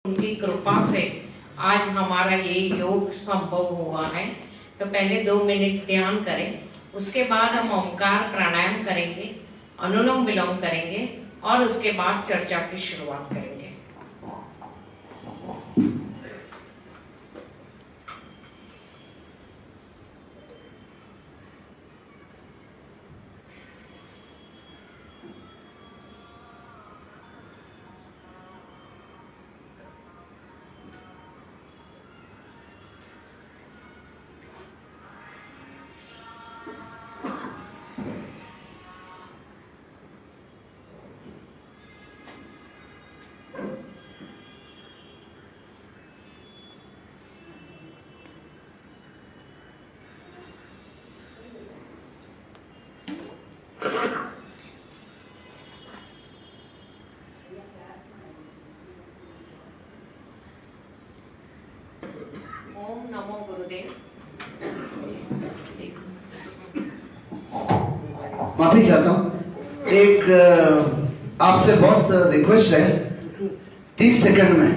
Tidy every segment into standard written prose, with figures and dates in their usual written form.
उनकी कृपा से आज हमारा ये योग संभव हुआ है। तो पहले 2 मिनट ध्यान करें, उसके बाद हम ओमकार प्राणायाम करेंगे, अनुलोम विलोम करेंगे और उसके बाद चर्चा की शुरुआत करेंगे। ओम नमो गुरुदेव। माफी चाहता हूँ, एक आपसे बहुत रिक्वेस्ट है, 30 सेकंड में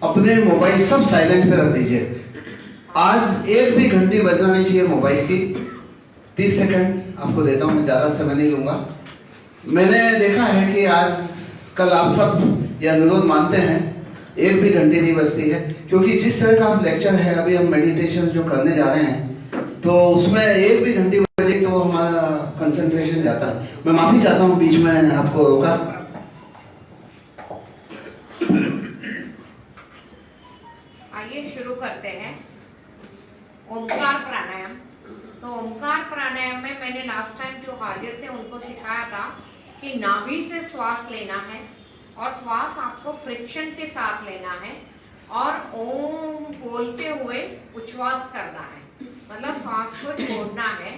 अपने मोबाइल सब साइलेंट पे रख दीजिए। आज एक भी घंटी बजना नहीं चाहिए मोबाइल की। 30 सेकंड आपको देता हूँ, मैं ज़्यादा समय नहीं लूँगा। मैंने देखा है कि आज कल आप सब ये अनुरोध मानते हैं, एक भी घंटी नहीं बजती है, क्योंकि जिस तरह का आप लेक्चर है, अभी हम मेडिटेशन जो करने जा रहे हैं, तो उसमें एक भी घंटी बजे तो हमारा कंसंट्रेशन जाता है। मैं माफी चाहता हूँ बीच में आपको रोका। आइए शुरू करते हैं ओमकार प्राणायाम। तो ओमकार प्राणायाम में मैंने लास्ट टाइम जो हाजिर थे उनको सिखाया था कि नाभि से श्वास लेना है और श्वास आपको फ्रिक्शन के साथ लेना है और ओम बोलते हुए उच्छ्वास करना है, मतलब श्वास को छोड़ना है।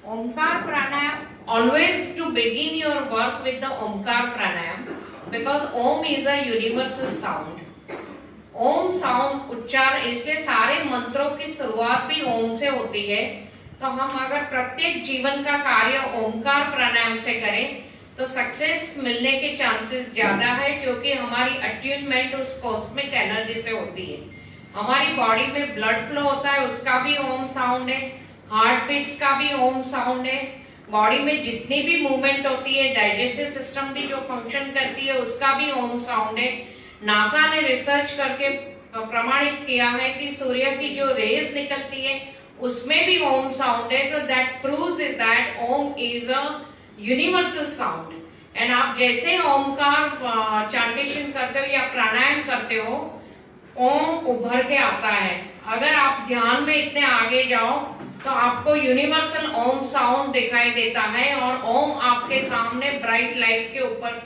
Omkar pranayama, always to begin your work with the Omkar pranayama because Om is a universal sound. Om sound उच्चार, इसलिए सारे मंत्रों की शुरुआत भी ओम से होती है। तो हम अगर प्रत्येक जीवन का कार्य ओमकार प्राणायाम से करें तो सक्सेस मिलने के चांसेस ज्यादा है, क्योंकि हमारी अट्यूनमेंट उस कॉस्मिक एनर्जी से होती है। हमारी बॉडी में ब्लड फ्लो होता है, उसका भी ओम साउंड है, हार्ट बीट्स का भी ओम साउंड है, बॉडी में जितनी भी मूवमेंट होती है, डाइजेस्टिव सिस्टम भी जो फंक्शन करती है उसका भी ओम साउंड है। नासा ने रिसर्च करके प्रमाणित किया है कि सूर्य की जो रेज निकलती है उसमें भी ओम साउंड है। तो that proves that Om is a universal sound. And आप जैसे ओमकार चांटेशन करते हो या प्राणायाम करते हो, ओम उभर के आता है। अगर आप ध्यान में इतने आगे जाओ तो आपको यूनिवर्सल ओम साउंड दिखाई देता है और ओम आपके सामने ब्राइट लाइट के ऊपर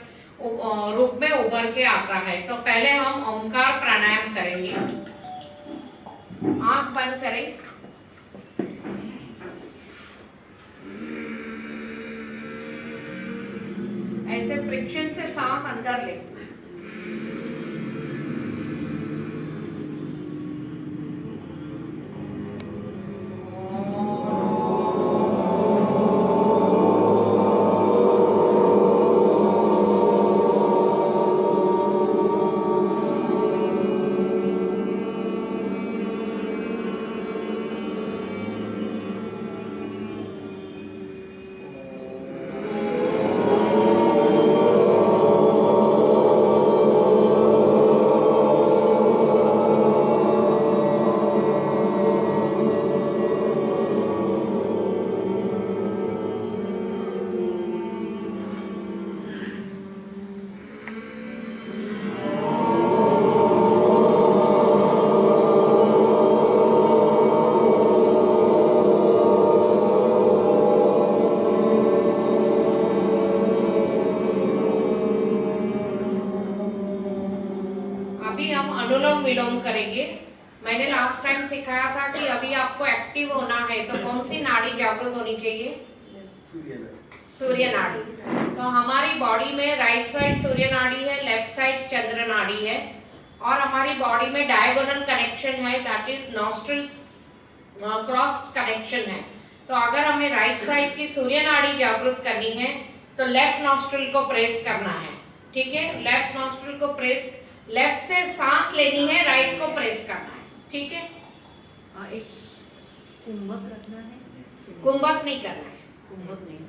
रूप में उभर के आता है। तो पहले हम ओमकार प्राणायाम करेंगे। आंख बंद करें, ऐसे फ्रिक्शन से सांस अंदर ले। अभी हम अनुलोम विलोम करेंगे। मैंने लास्ट टाइम सिखाया था कि अभी आपको एक्टिव होना है तो कौन सी नाड़ी जागृत होनी चाहिए? सूर्य नाड़ी। तो हमारी बॉडी में राइट साइड सूर्य नाड़ी है, लेफ्ट साइड चंद्र नाड़ी है और हमारी बॉडी में डायगोनल कनेक्शन है, that is nostrils cross connection है। तो अगर हमें राइट साइड की सूर्य नाड़ी जागृत करनी है तो लेफ्ट नॉस्ट्रिल को प्रेस करना है। ठीक है, लेफ्ट नॉस्ट्रिल को प्रेस लेफ्ट से सांस लेनी है, राइट को प्रेस करना है, ठीक है। एक कुंभक रखना है, कुंभक नहीं करना है। कुंभक नहीं।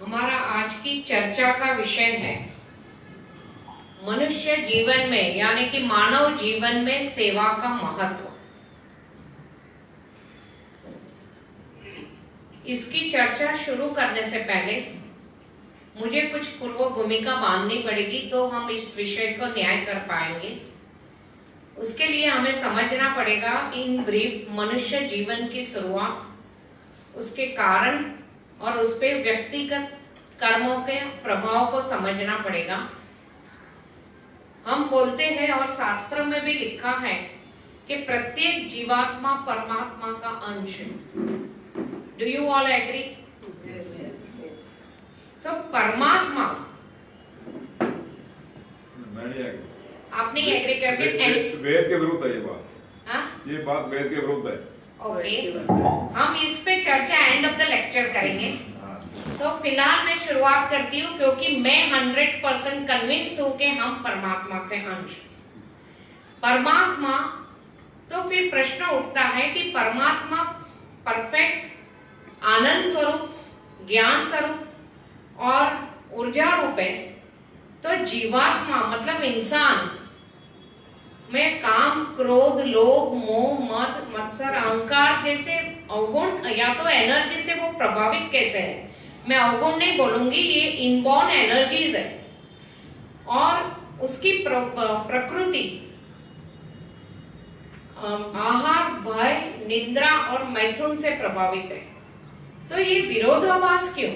हमारा आज की चर्चा का विषय है मनुष्य जीवन में यानी कि मानव जीवन में सेवा का महत्व। इसकी चर्चा शुरू करने से पहले मुझे कुछ पूर्व भूमिका बांधनी पड़ेगी, तो हम इस विषय को न्याय कर पाएंगे। उसके लिए हमें समझना पड़ेगा इन ब्रीफ मनुष्य जीवन की शुरुआत, उसके कारण और उस पे व्यक्तिगत कर्मों के प्रभाव को समझना पड़ेगा। हम बोलते हैं और शास्त्र में भी लिखा है कि प्रत्येक जीवात्मा परमात्मा का अंश है। Do you all agree? तो परमात्मा, आप नहीं एग्री करके वेद के विरुद्ध है ये बात। हाँ? ये बात वेद के विरुद्ध है। ओके, हम इस पे चर्चा एंड ऑफ द लेक्चर करेंगे। तो फिलहाल मैं शुरुआत करती हूँ, क्योंकि मैं 100% कन्विंस हूं कि हम परमात्मा के अंश। परमात्मा, तो फिर प्रश्न उठता है कि परमात्मा परफेक्ट आनंद स्वरूप, ज्ञान स्वरूप और ऊर्जा रूप है, तो जीवात्मा मतलब इंसान में काम, क्रोध, लोभ, मोह, मद, मत्सर, अहंकार जैसे अवगुण या तो एनर्जी से वो प्रभावित कैसे है। मैं अवगुण नहीं बोलूंगी, ये इनबॉर्न एनर्जीज है और उसकी प्रकृति आहार, भय, निद्रा और मैथुन से प्रभावित है। तो ये विरोधाभास क्यों?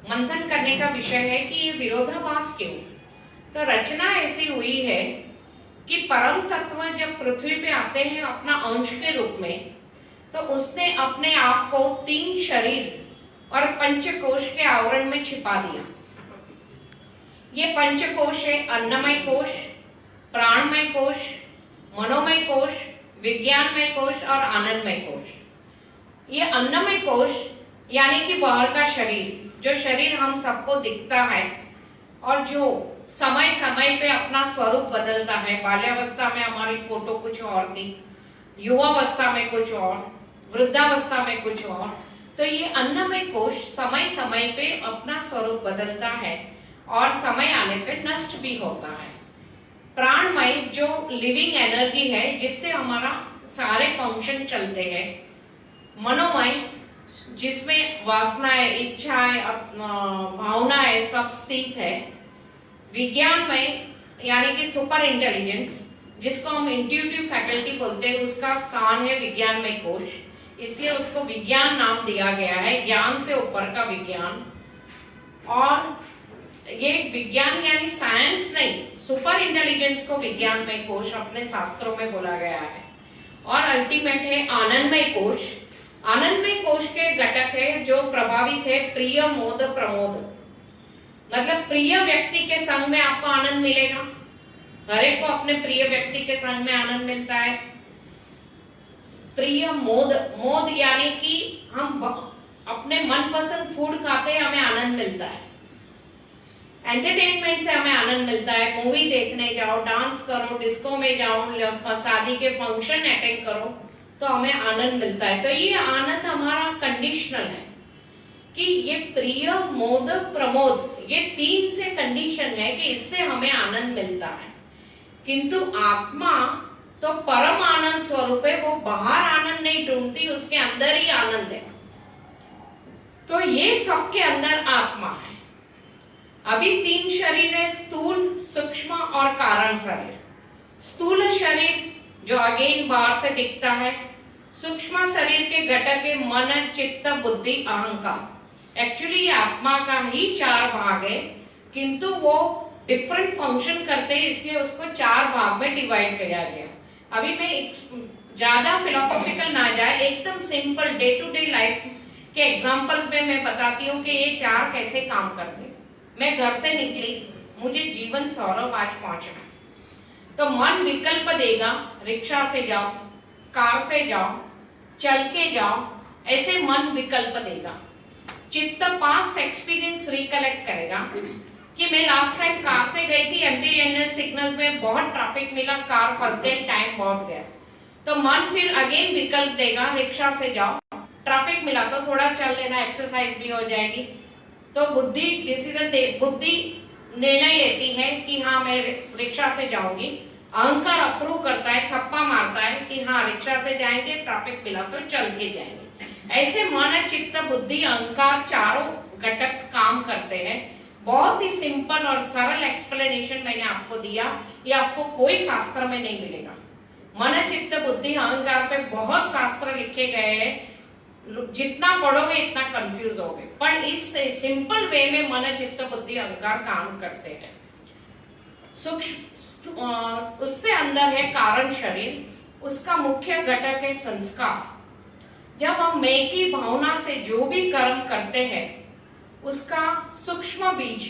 मंथन करने का विषय है कि ये विरोधाभास क्यों। तो रचना ऐसी हुई है कि परम तत्व जब पृथ्वी पे आते हैं अपना अंश के रूप में, तो उसने अपने आप को 3 शरीर और पंचकोश के आवरण में छिपा दिया। ये पंचकोश है अन्नमय कोश, प्राणमय कोश, मनोमय कोश, विज्ञानमय कोश और आनंदमय कोश। ये अन्नमय कोश यानी कि बाहर का शरीर, जो शरीर हम सबको दिखता है और जो समय समय पे अपना स्वरूप बदलता है। बाल्यावस्था में हमारी फोटो कुछ और थी, युवावस्था में कुछ और, वृद्धावस्था में कुछ और। तो ये अन्नमय कोश समय समय पे अपना स्वरूप बदलता है और समय आने पे नष्ट भी होता है। प्राणमय जो लिविंग एनर्जी है, जिससे हमारा सारे फंक्शन चलते हैं। मनोमय जिसमें वासनाएं, इच्छाएं, भावनाएं सब स्थित है। विज्ञानमय यानी कि सुपर इंटेलिजेंस, जिसको हम इंट्यूटिव फैकल्टी बोलते हैं, उसका स्थान है विज्ञानमय कोश, इसलिए उसको विज्ञान नाम दिया गया है, ज्ञान से ऊपर का विज्ञान। और ये विज्ञान यानी साइंस नहीं, सुपर इंटेलिजेंस को विज्ञानमय कोश अपने शास्त्रों में बोला गया है। और अल्टीमेट है आनंदमय कोश। आनंदमय कोश के घटक है जो प्रभावित है प्रिय, मोद, प्रमोद। मतलब प्रिय व्यक्ति के संग में आपको आनंद मिलेगा। हर एक को अपने प्रिय व्यक्ति के संग में आनंद मिलता है। प्रिय, मोद, मोद यानी कि हम अपने मनपसंद फूड खाते हैं, हमें आनंद मिलता है। एंटरटेनमेंट से हमें आनंद मिलता है। मूवी देखने जाओ, डांस करो, डिस्को में जाओ, शादी के फंक्शन अटेंड करो, तो हमें आनंद मिलता है। तो ये आनंद हमारा कंडीशनल है कि ये प्रिय, मोद, प्रमोद, ये 3 से कंडीशन है कि इससे हमें आनंद मिलता है। किंतु आत्मा तो परम आनंद स्वरूप है, वो बाहर आनंद नहीं ढूंढती, उसके अंदर ही आनंद है। तो ये सबके अंदर आत्मा है। अभी 3 शरीर है, स्थूल, सूक्ष्म और कारण शरीर। स्थूल शरीर जो अगेन बाहर से दिखता है, सूक्ष्म शरीर के घटक है मन, चित्त, बुद्धि, अहंकार। एक्चुअली ये आत्मा का ही 4 भाग है, किंतु वो डिफरेंट फंक्शन करते हैं, इसलिए उसको 4 भाग में डिवाइड किया गया। अभी मैं ज्यादा फिलोसॉफिकल ना जाए, एकदम simple day to day life के एग्जाम्पल में मैं बताती हूँ कि ये 4 कैसे काम करते हैं। मैं घर से निकली, मुझे जीवन सौरभ आज पहुंचना है, तो मन विकल्प देगा, रिक्शा से जाओ, कार से जाओ, चल के जाओ, ऐसे मन विकल्प देगा। चित्त पास्ट एक्सपीरियंस रिकलेक्ट करेगा कि मैं लास्ट टाइम कार से गई थी, एमटी सिग्नल में बहुत ट्रैफिक मिला, कार फंस गई, टाइम बहुत गया। तो मन फिर अगेन विकल्प देगा, रिक्शा से जाओ, ट्रैफिक मिला तो थोड़ा चल लेना, एक्सरसाइज भी हो जाएगी। तो बुद्धि डिसीजन दे, बुद्धि निर्णय लेती है कि हाँ मैं रिक्शा से जाऊंगी। अहंकार अप्रूव करता है, थप्पा मारता है कि हाँ रिक्शा से जाएंगे, ट्रैफिक मिला तो चल के जाएंगे। ऐसे मन, चित्त, बुद्धि, अहंकार चारों घटक काम करते हैं। बहुत ही सिंपल और सरल एक्सप्लेनेशन मैंने आपको दिया, ये आपको कोई शास्त्र में नहीं मिलेगा। मन, चित्त, बुद्धि, अहंकार पे बहुत शास्त्र लिखे गए हैं, जितना पढ़ोगे इतना कंफ्यूज होगे, पर इस सिंपल वे में मन, चित्त, बुद्धि, अहंकार काम करते हैं। सूक्ष्म उससे अंदर है कारण शरीर, उसका मुख्य घटक है संस्कार। जब हम मैं की भावना से जो भी कर्म करते हैं, उसका सूक्ष्म बीज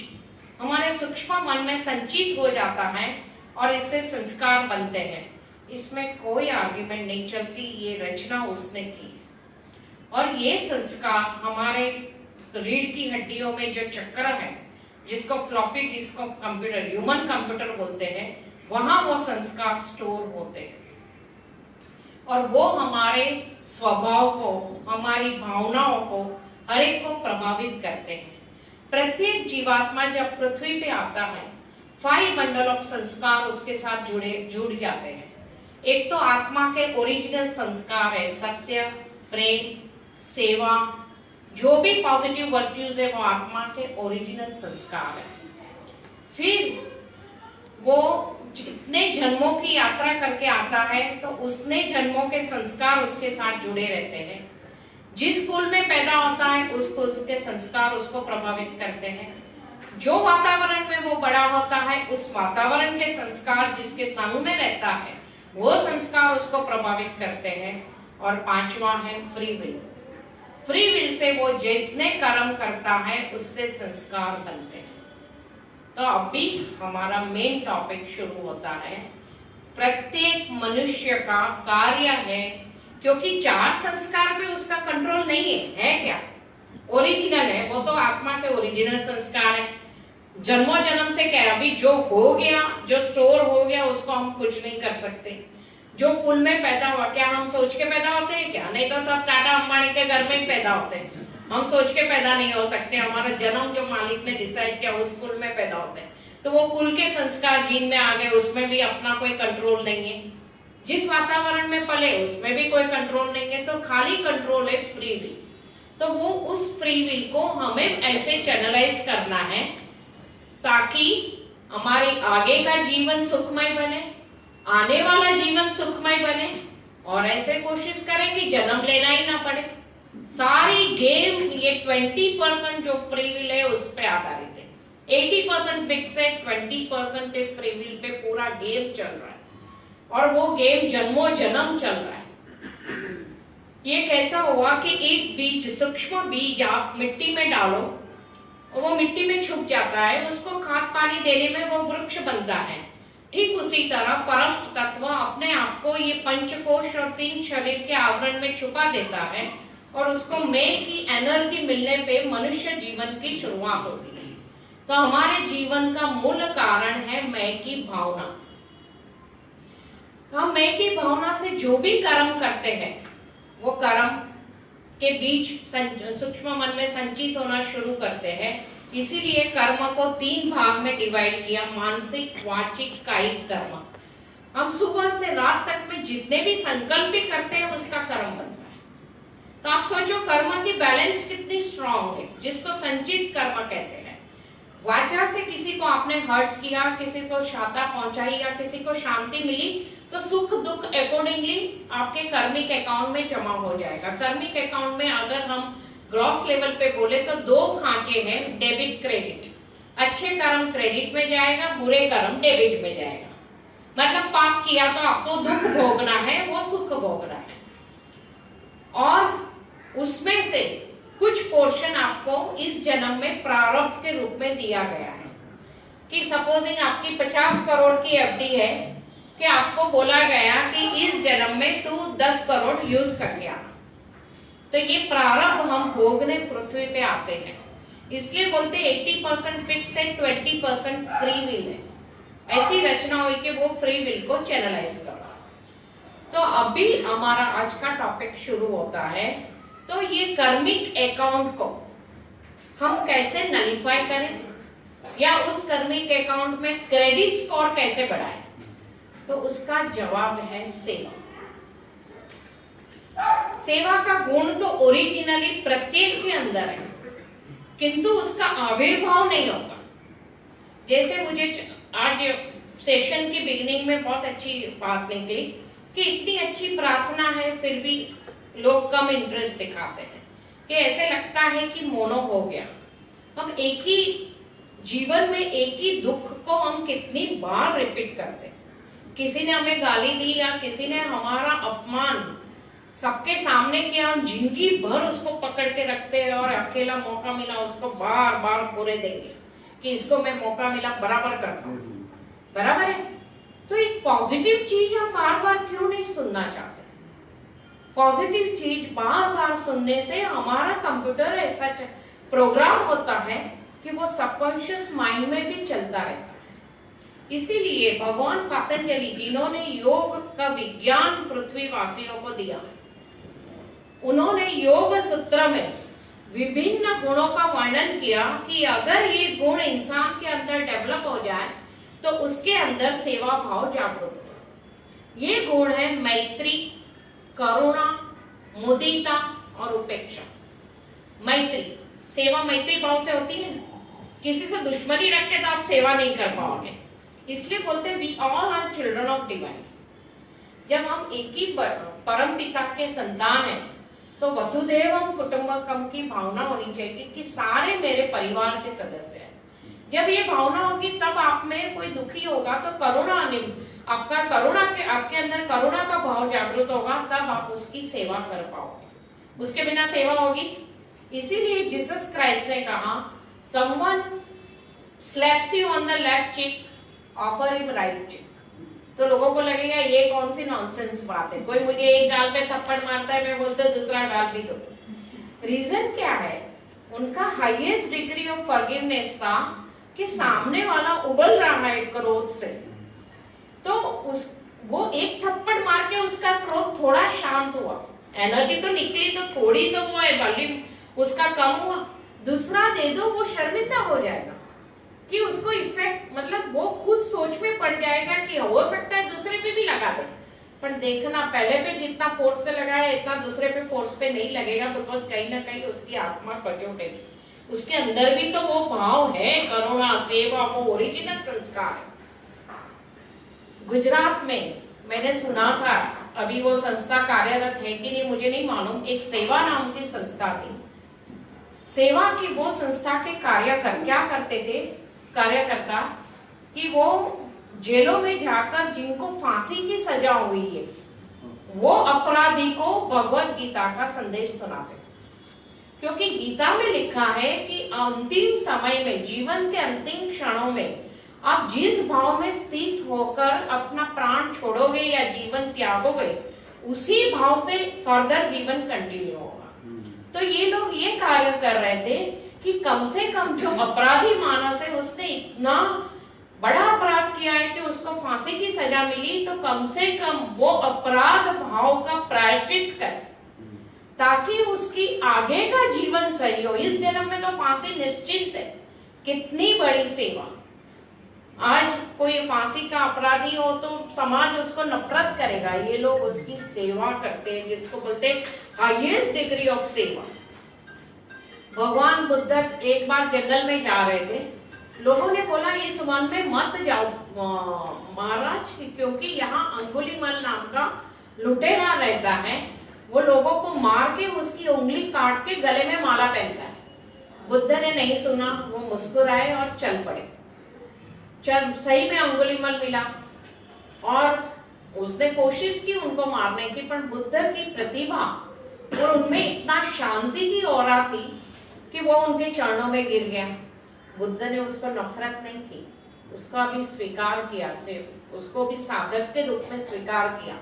हमारे सूक्ष्म मन में संचित हो जाता है और इससे संस्कार बनते हैं। इसमें कोई आर्ग्यूमेंट नहीं चलती, ये रचना उसने की। और ये संस्कार हमारे रीढ़ की हड्डियों में जो चक्र है, जिसको floppy disk of computer, human computer बोलते हैं, वहां वो संस्कार स्टोर होते हैं और वो हमारे स्वभाव को, हमारी भावनाओं को, हर एक को प्रभावित करते हैं। प्रत्येक जीवात्मा जब पृथ्वी पे आता है, 5 बंडल ऑफ संस्कार उसके साथ जुड़ जाते हैं। एक तो आत्मा के ओरिजिनल संस्कार है, सत्य, प्रेम, सेवा, जो भी पॉजिटिव वर्च्यूज है वो आत्मा के ओरिजिनल संस्कार है। फिर वो जितने जन्मों की यात्रा करके आता है तो उसने जन्मों के संस्कार उसके साथ जुड़े रहते हैं। जिस कुल में पैदा होता है उस कुल के संस्कार उसको प्रभावित करते हैं। जो वातावरण में वो बड़ा होता है उस वातावरण के संस्कार जिसके संग में रहता है वो संस्कार उसको प्रभावित करते हैं। और 5वां है free will. Free will say वो जितने कर्म करता है उससे संस्कार बनते हैं। तो अभी हमारा मेन टॉपिक शुरू होता है। प्रत्येक मनुष्य का कार्य है, क्योंकि 4 संस्कार पे उसका कंट्रोल नहीं है क्या? ओरिजिनल है, वो तो आत्मा के ओरिजिनल संस्कार है। जन्मों जन्म से क्या, अभी जो हो गया, जो स्टोर हो गया, उसको हम कुछ नहीं कर सकते। जो कुल में पैदा हुआ, क्या हम सोच के पैदा होते हैं क्या? नहीं तो सब टाटा अंबानी के घर में ही पैदा होते हैं। हम सोच के पैदा नहीं हो सकते। हमारा जन्म जो मालिक ने डिसाइड किया उस कुल में पैदा होते हैं। तो वो कुल के संस्कार जीन में आ गए, उसमें भी अपना कोई कंट्रोल नहीं है। जिस वातावरण में पले उसमें भी कोई कंट्रोल नहीं है। तो खाली कंट्रोल है फ्री विल। तो वो उस फ्री विल को हमें ऐसे चैनलाइज करना है ताकि हमारे आगे का जीवन सुखमय बने, आने वाला जीवन सुखमय बने, और ऐसे कोशिश करें कि जन्म लेना ही ना पड़े। सारी गेम ये 20% जो फ्री विल है उस पे आधारित है। 80% फिक्स है, 20% फ्री विल पे पूरा गेम चल रहा है और वो गेम जन्मों जन्म चल रहा है। ये कैसा हुआ कि एक बीज, सूक्ष्म बीज आप मिट्टी में डालो और वो मिट्टी में छुप जाता है, उसको खाद पानी देने में वो वृक्ष बनता है। ठीक उसी तरह परम तत्व अपने आप को ये पंचकोश और 3 शरीर के आवरण में छुपा देता है और उसको मैं की एनर्जी मिलने पे मनुष्य जीवन की शुरुआत होती है। तो हमारे जीवन का मूल कारण है मैं की भावना। तो हम मैं की भावना से जो भी कर्म करते हैं वो कर्म के बीच सूक्ष्म मन में संचित होना शुरू करते हैं। इसीलिए कर्म को 3 भाग में डिवाइड किया, मानसिक, वाचिक, कायिक कर्म। हम सुबह से रात तक में जितने भी संकल्प भी करते हैं उसका कर्म बनता है। तो आप सोचो कर्म की बैलेंस कितनी स्ट्रांग है, जिसको संचित कर्म कहते हैं। वाचा से किसी को आपने हर्ट किया, किसी को क्षति पहुंचाई या किसी को शांति मिली, तो सुख दुख अकॉर्डिंगली आपके कर्मिक अकाउंट में जमा हो जाएगा। कर्मिक अकाउंट में अगर हम ग्रॉस लेवल पे बोले तो 2 खांचे हैं, डेबिट क्रेडिट। अच्छे कर्म क्रेडिट में जाएगा, बुरे कर्म डेबिट में जाएगा। मतलब पाप किया तो आपको दुख भोगना है, वो सुख भोगना है। और उसमें से कुछ पोर्शन आपको इस जन्म में प्रारब्ध के रूप में दिया गया है कि सपोजिंग आपकी 50 करोड़ की एफडी है कि आपको बोला गया कि इस जन्म में तू 10 करोड़ यूज करके आना। तो ये प्रारब्ध हम भोगने पृथ्वी पे आते हैं, इसलिए बोलते 80% फिक्स है, 20% फ्री विल है। ऐसी रचना हुई कि वो फ्री विल को चैनलाइज करो। तो अभी हमारा आज का टॉपिक शुरू होता है। तो ये कर्मिक अकाउंट को हम कैसे नलिफाई करें या उस कर्मिक अकाउंट में क्रेडिट स्कोर कैसे बढ़ाएं, तो उसका जवाब है सेवा। सेवा का गुण तो ओरिजिनली प्रत्येक के अंदर है, किंतु उसका आविर्भाव नहीं होता। जैसे मुझे आज सेशन की बिगिनिंग में बहुत अच्छी बात निकली कि इतनी अच्छी प्रार्थना है फिर भी लोग कम इंटरेस्ट दिखाते हैं, कि ऐसे लगता है कि मोनो हो गया। हम एक ही जीवन में एक ही दुख को हम कितनी बार रिपीट करते हैं। किसी ने हमें गाली दी या किसी ने हमारा अपमान सबके सामने किया, हम जिंदगी भर उसको पकड़ के रखते हैं और अकेला मौका मिला उसको बार बार पूरे देंगे कि इसको मैं मौका मिला बराबर करता हूं, बराबर है। तो एक पॉजिटिव चीज हम बार बार क्यों नहीं सुनना चाहते? पॉजिटिव चीज बार बार सुनने से हमारा कंप्यूटर ऐसा प्रोग्राम होता है कि वो सबकॉन्शियस माइंड में भी चलता रहता है। इसीलिए भगवान पतंजलि जिन्होंने योग का विज्ञान पृथ्वी वासियों को दिया, उन्होंने योग सूत्र में विभिन्न गुणों का वर्णन किया कि अगर ये गुण इंसान के अंदर डेवलप हो जाए तो उसके अंदर सेवा भाव जागृत हो। ये गुण है मैत्री, करुणा, मुदिता और उपेक्षा। मैत्री, सेवा मैत्री भाव से होती है ना। किसी से दुश्मनी रख के तो आप सेवा नहीं कर पाओगे, इसलिए बोलते हैं we all are children of divine. जब हम एक ही परम पिता के संतान हैं तो वसुधैवम कुटुंबकम की भावना होनी चाहिए कि सारे मेरे परिवार के सदस्य हैं। जब ये भावना होगी तब आप में कोई दुखी होगा तो करुणा आपका करुणा के आपके अंदर करुणा का भाव जागृत होगा, तब आप उसकी सेवा कर पाओगे। उसके बिना सेवा होगी। इसीलिए जीसस क्राइस्ट ने कहा someone slaps you on the left cheek, offer him right cheek. तो लोगों को लगेगा ये कौन सी नॉनसेंस बात है, कोई मुझे एक गाल पे थप्पड़ मारता है, मैं बोलते दूसरा गाल भी दो। रीजन क्या है? उनका हाईएस्ट डिग्री ऑफ फॉरगिवनेस था कि सामने वाला उबल रहा है क्रोध से, तो वो एक थप्पड़ मार के उसका क्रोध थोड़ा शांत हुआ, एनर्जी तो निकली तो थोड़ी, तो वो वॉल्यूम उसका कम हुआ। दूसरा दे दो, वो शर्मिंदा हो जाएगा कि उसको इफेक्ट, मतलब वो खुद सोच में पड़ जाएगा कि हो सकता है दूसरे पे भी लगा दे, पर देखना पहले पे जितना फोर्स से लगाया इतना दूसरे पे फोर्स पे नहीं लगेगा, बिकॉज कहीं ना कहीं उसकी आत्मा कचोटेगी। उसके अंदर भी तो वो भाव है, करुणा, सेवा, वो ओरिजिनल संस्कार है। गुजरात में मैंने सुना था, अभी वो संस्था कार्यरत है कि नहीं मुझे नहीं मालूम, एक सेवा नाम की संस्था थी। सेवा की वो संस्था के क्या करते थे कार्यकर्ता कि वो जेलों में जाकर जिनको फांसी की सजा हुई है वो अपराधी को भगवत गीता का संदेश सुनाते थे। क्योंकि गीता में लिखा है कि अंतिम समय में, जीवन के अंतिम क्षणों में आप जिस भाव में स्थित होकर अपना प्राण छोड़ोगे या जीवन त्यागोगे, उसी भाव से फर्दर जीवन कंटिन्यू होगा। तो ये लोग ये कार्य कर रहे थे कि कम से कम जो अपराधी मानस है उसने इतना बड़ा अपराध किया है कि उसको फांसी की सजा मिली, तो कम से कम वो अपराध भाव का प्रायश्चित करे ताकि उसकी आगे का जीवन सही हो। इस जन्म में तो फांसी निश्चित है। कितनी बड़ी सेवा। आज कोई फांसी का अपराधी हो तो समाज उसको नफरत करेगा, ये लोग उसकी सेवा करते हैं, जिसको बोलते हैं हाईएस्ट डिग्री ऑफ सेवा। भगवान बुद्ध एक बार जंगल में जा रहे थे लोगों ने बोला इस वन में मत जाओ महाराज, क्योंकि यहाँ अंगुलीमल नाम का लुटेरा रहता है, वो लोगों को मार के उसकी उंगली काट के गले में माला पहनता है। बुद्ध ने नहीं सुना, वो मुस्कुराए और चल पड़े। सही में अंगुलीमल मिला और उसने कोशिश की उनको मारने की, पर बुद्ध की प्रतिभा और उनमें इतना शांति की ऑरा थी कि वो उनके चरणों में गिर गया। बुद्ध ने उसको नफरत नहीं की, उसका भी स्वीकार किया, सिर्फ उसको भी साधक के रूप में स्वीकार किया।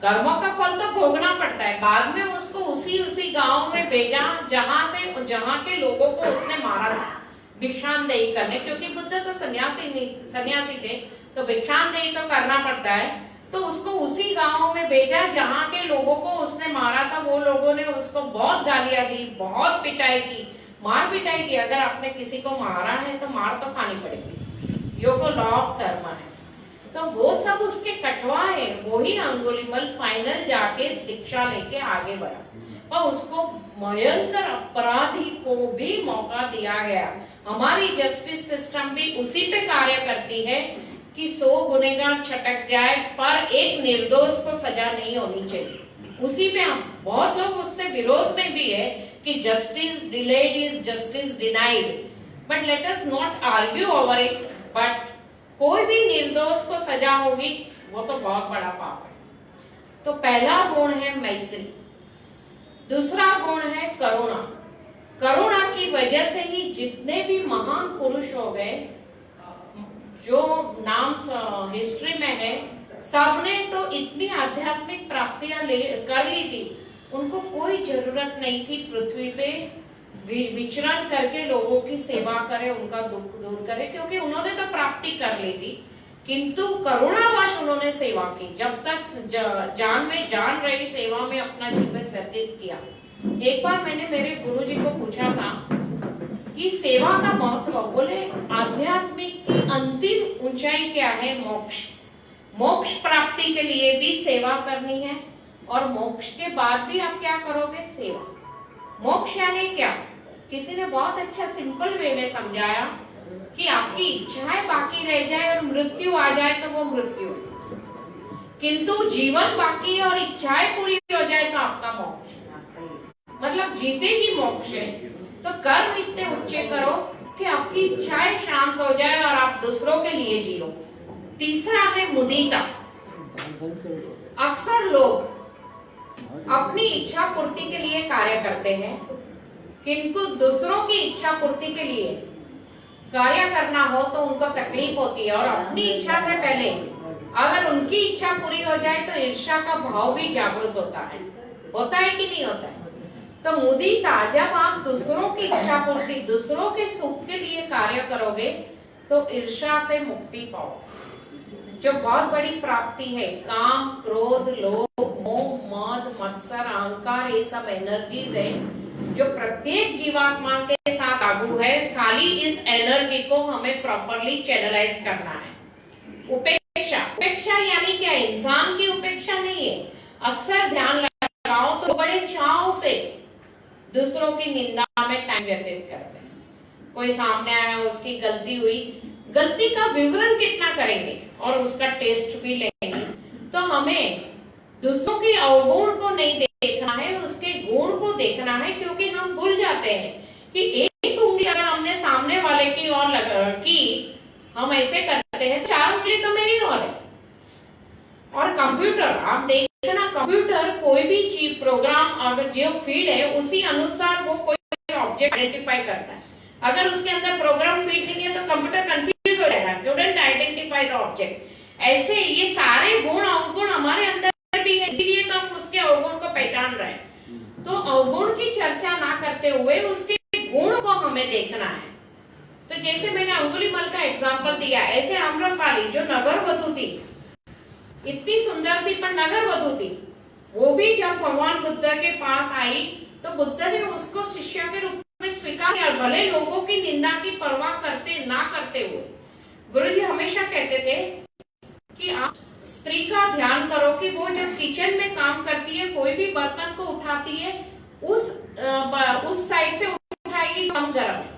कर्मों का फल तो भोगना पड़ता है। बाद में उसको उसी गांव में भेजा जहां के लोगों को उसने मारा था भिक्षांदेही करने, क्योंकि बुद्ध तो सन्यासी थे, तो भिक्षांदेही तो करना पड़ता है। तो उसको उसी गांव में भेजा जहां के लोगों को उसने मारा था। वो लोगों ने उसको बहुत गालियां दी, बहुत पिटाई की, मार पिटाई की। अगर आपने किसी को मारा है तो मार तो खानी पड़ेगी, यो को लॉ ऑफ कर्म है। तो वो सब उसके कटवाए, वही अंगुलीमल फाइनल जाके दीक्षा लेके आगे बढ़ा और उसको भयंकर अपराधी को भी मौका दिया गया। हमारी जस्टिस सिस्टम भी उसी पे कार्य करती है कि 100 गुनहगार छटक जाए पर एक निर्दोष को सजा नहीं होनी चाहिए। उसी पे हम बहुत लोग उससे विरोध में भी है कि justice delayed is justice denied, but let us not argue over it. But कोई भी निर्दोष को सजा होगी वो तो बहुत बड़ा पाप है। तो पहला गुण है मैत्री, दूसरा गुण है करुणा। करुणा की वजह से ही जितने भी महान पुरुष हो गए, जो नाम हिस्ट्री में है, सबने तो इतनी आध्यात्मिक प्राप्तियां कर ली थी, उनको कोई जरूरत नहीं थी पृथ्वी पे विचरण करके लोगों की सेवा करे, उनका दुख दूर करे, क्योंकि उन्होंने तो प्राप्ति कर ली थी। किंतु करुणावश उन्होंने सेवा की, जब तक जान में जान रही सेवा में अपना जीवन व्यतीत किया। एक बार मैंने मेरे गुरुजी को पूछा था कि सेवा का महत्व, बोले आध्यात्मिक की अंतिम ऊंचाई क्या है? मोक्ष। मोक्ष प्राप्ति के लिए भी सेवा करनी है और मोक्ष के बाद भी आप क्या करोगे? सेवा। मोक्ष यानी क्या? किसी ने बहुत अच्छा सिंपल वे में समझाया कि आपकी इच्छाएं बाकी रह जाए और मृत्यु आ जाए तो वो मृत्यु, किंतु जीवन बाकी और इच्छाएं पूरी हो जाए तो आपका मोक्ष। मतलब जीते ही मोक्ष है। तो कर्म इतने ऊंचे करो कि आपकी इच्छाएं शांत हो जाए और आप दूसरों के लिए जियो। तीसरा है मुदिता। अक्सर लोग अपनी इच्छा पूर्ति के लिए कार्य करते हैं, किंतु दूसरों की इच्छा पूर्ति के लिए कार्य करना हो तो उनको तकलीफ होती है। और अपनी इच्छा से पहले अगर उनकी इच्छा पूरी हो जाए तो ईर्ष्या का भाव भी जागृत होता है कि नहीं होता है? तो मुदिता, जब आप दूसरों की इच्छा पूर्ति, दूसरों के सुख के लिए कार्य करोगे तो ईर्ष्या से मुक्ति पाओ, जो बहुत बड़ी प्राप्ति है। काम, क्रोध, लोभ, मोह, मद, मत्सर, अहंकार, ये सब एनर्जीज है जो प्रत्येक जीवात्मा के साथ लागू है। खाली इस एनर्जी को हमें प्रॉपरली चैनलाइज करना है। उपेक्षा, उपेक्षा यानी क्या? इंसान की उपेक्षा नहीं है। अक्सर ध्यान लगाओ तो बड़े चाव से दूसरों की निंदा में टाइम व्यतीत करते हैं। कोई सामने आया, उसकी गलती हुई, गलती का विवरण कितना करेंगे और उसका टेस्ट भी लेंगे। तो हमें दूसरों की अवगुण को नहीं देखना है, उसके गुण को देखना है, क्योंकि हम भूल जाते हैं कि एक उंगली अगर हमने सामने वाले की ओर की, हम ऐसे करते हैं, 4 उंगली तो मेरी ओर है। और कंप्यूटर, आप देखना, कंप्यूटर कोई भी चीज, प्रोग्राम, अगर जो फीड है उसी अनुसार वो कोई ऑब्जेक्ट आइडेंटिफाई करता है। अगर उसके अंदर प्रोग्राम फीड नहीं है तो कंप्यूटर कंफ्यूज हो जाएगा, couldn't identify the object। ऐसे ये सारे गुण अवगुण हमारे अंदर भी है, इसीलिए तो हम उसके अवगुण को पहचान रहे हैं। तो अवगुण की चर्चा ना करते हुए उसके गुण को हमें देखना है। तो जैसे मैंने अंगुलीमल का एग्जाम्पल दिया, ऐसे आम्रपाली जो नगर वधू थी, इतनी सुंदर थी पर नगर वधू थी, वो भी जब भगवान बुद्ध के पास आई तो बुद्ध ने उसको शिष्य के रूप में स्वीकार किया, भले लोगों की निंदा की परवाह करते ना करते हुए। गुरुजी हमेशा कहते थे कि आप स्त्री का ध्यान करो कि वो जब किचन में काम करती है, कोई भी बर्तन को उठाती है, उस साइड से उठाएगी कम गर्म है,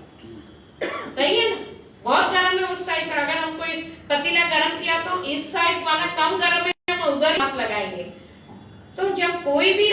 सही है ना? बहुत गर्म है उस साइड से, अगर हम कोई पतीला गर्म किया तो इस साइड वाला कम गर्म है, हम उधर हाथ लगाएंगे। तो जब कोई भी